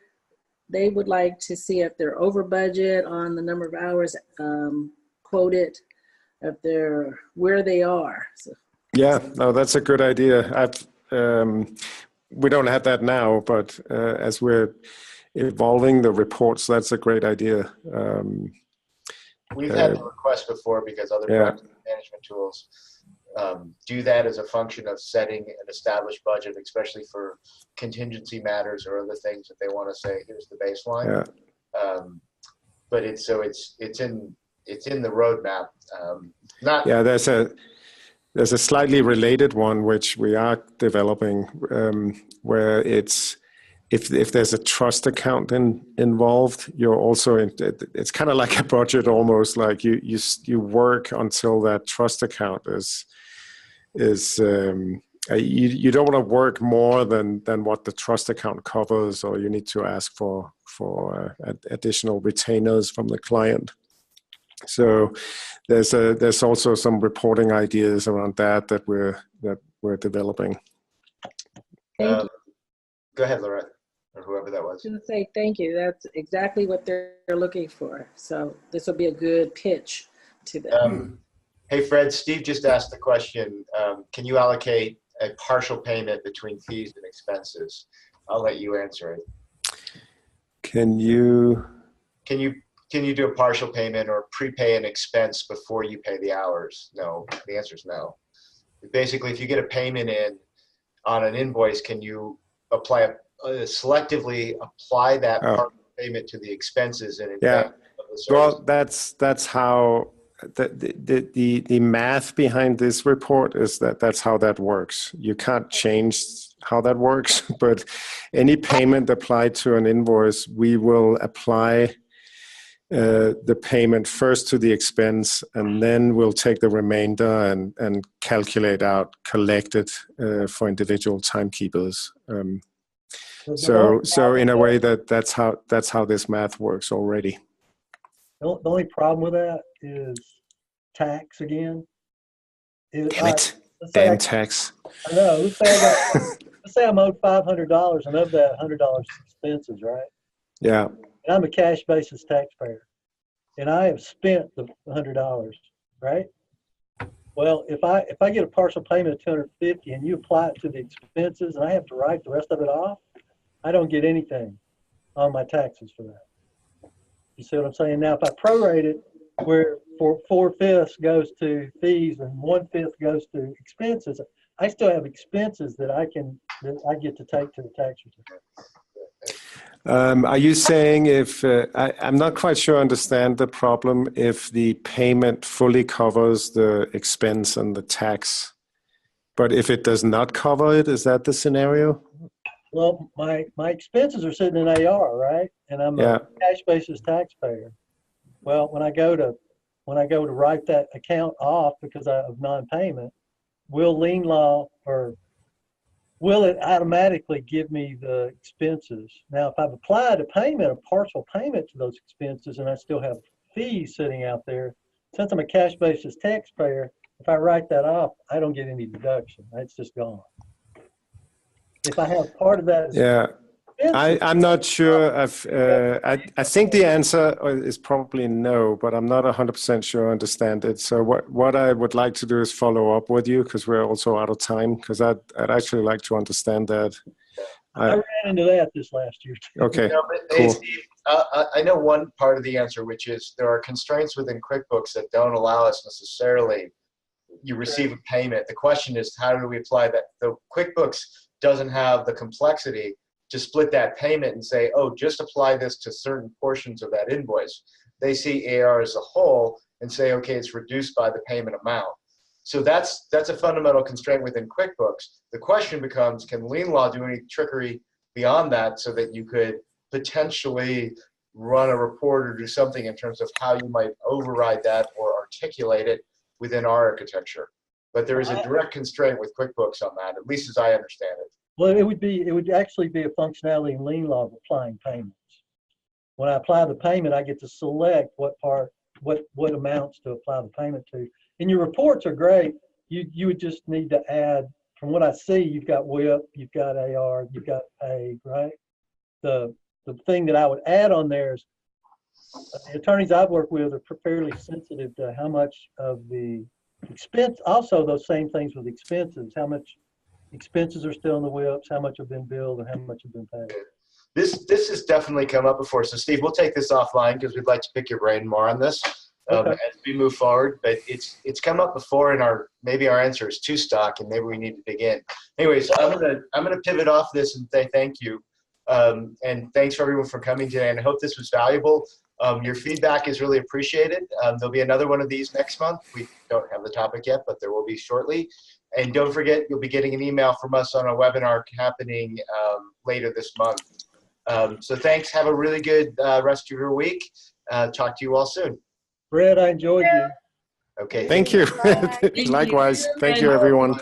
They would like to see if they're over budget on the number of hours quoted, if they're where they are. So. Yeah, no, that's a good idea. We don't have that now, but as we're evolving the reports, that's a great idea. We've had the request before because other management tools do that as a function of setting an established budget, especially for contingency matters or other things that they want to say, here's the baseline. Yeah. But it's in the roadmap. Yeah, there's a slightly related one which we are developing, where it's if there's a trust account involved, you're also it's kind of like a budget, almost like you work until that trust account is you don't want to work more than what the trust account covers, or you need to ask for additional retainers from the client. So there's also some reporting ideas around that we're developing. Thank you. Go ahead, Lorette, or whoever that was. I was going to say thank you. That's exactly what they're looking for. So this will be a good pitch to them. Hey, Fred, Steve just asked the question, can you allocate a partial payment between fees and expenses? I'll let you answer it. Can you do a partial payment or prepay an expense before you pay the hours? No, the answer is no. Basically, if you get a payment in on an invoice, can you selectively apply that partial payment to the expenses in advance of the service? Well, that's how the math behind this report is that's how that works. You can't change how that works, but any payment applied to an invoice, we will apply the payment first to the expense, and then we'll take the remainder and calculate out collected for individual timekeepers. So in a way that's how this math works already. The only problem with that is tax again. Damn it. Damn tax. I know. Let's say I'm owed $500, and of that $100 expenses, right? Yeah. And I'm a cash basis taxpayer, and I have spent the $100, right? Well, if I get a partial payment of $250 and you apply it to the expenses, and I have to write the rest of it off, I don't get anything on my taxes for that. You see what I'm saying? Now, if I prorate it, where 4/5 goes to fees and 1/5 goes to expenses, I still have expenses that I get to take to the tax return. Are you saying if I'm not quite sure I understand the problem, if the payment fully covers the expense and the tax, but if it does not cover it, is that the scenario? Well, my expenses are sitting in AR, right? And I'm a cash basis taxpayer. Well, when I go to write that account off because of non-payment, will Lien Law or will it automatically give me the expenses? Now, if I've applied a partial payment to those expenses, and I still have fees sitting out there, since I'm a cash basis taxpayer, if I write that off, I don't get any deduction. It's just gone. If I have part of that, I'm not sure. I think the answer is probably no, but I'm not 100% sure I understand it. So what I would like to do is follow up with you, because we're also out of time, because I'd actually like to understand that. I ran into that this last year too. Okay, cool. Hey, Steve, I know one part of the answer, which is there are constraints within QuickBooks that don't allow us necessarily, you receive a payment. The question is, how do we apply that? The QuickBooks doesn't have the complexity to split that payment and say, oh, just apply this to certain portions of that invoice. They see AR as a whole and say, okay, it's reduced by the payment amount. So that's a fundamental constraint within QuickBooks. The question becomes, can Lien Law do any trickery beyond that so that you could potentially run a report or do something in terms of how you might override that or articulate it within our architecture? But there is a direct constraint with QuickBooks on that, at least as I understand it. Well, it would actually be a functionality in Lien Law of applying payments. When I apply the payment, I get to select what amounts to apply the payment to. And your reports are great. You would just need to add, from what I see, you've got WIP, you've got AR, you've got Paid, right? The thing that I would add on there is the attorneys I've worked with are fairly sensitive to how much of the expense, also those same things with expenses, how much expenses are still in the WIPs, how much have been billed, and how much have been paid. This has definitely come up before. So Steve, we'll take this offline because we'd like to pick your brain more on this as we move forward. But it's come up before, and maybe our answer is too stock, and maybe we need to dig in. Anyways, I'm gonna pivot off this and say thank you, and thanks for everyone for coming today. And I hope this was valuable. Your feedback is really appreciated. There'll be another one of these next month. We don't have the topic yet, but there will be shortly. And don't forget, you'll be getting an email from us on a webinar happening later this month. So thanks. Have a really good rest of your week. Talk to you all soon. Brett, I enjoyed you. Okay. Thank you. Likewise. Thank you, everyone.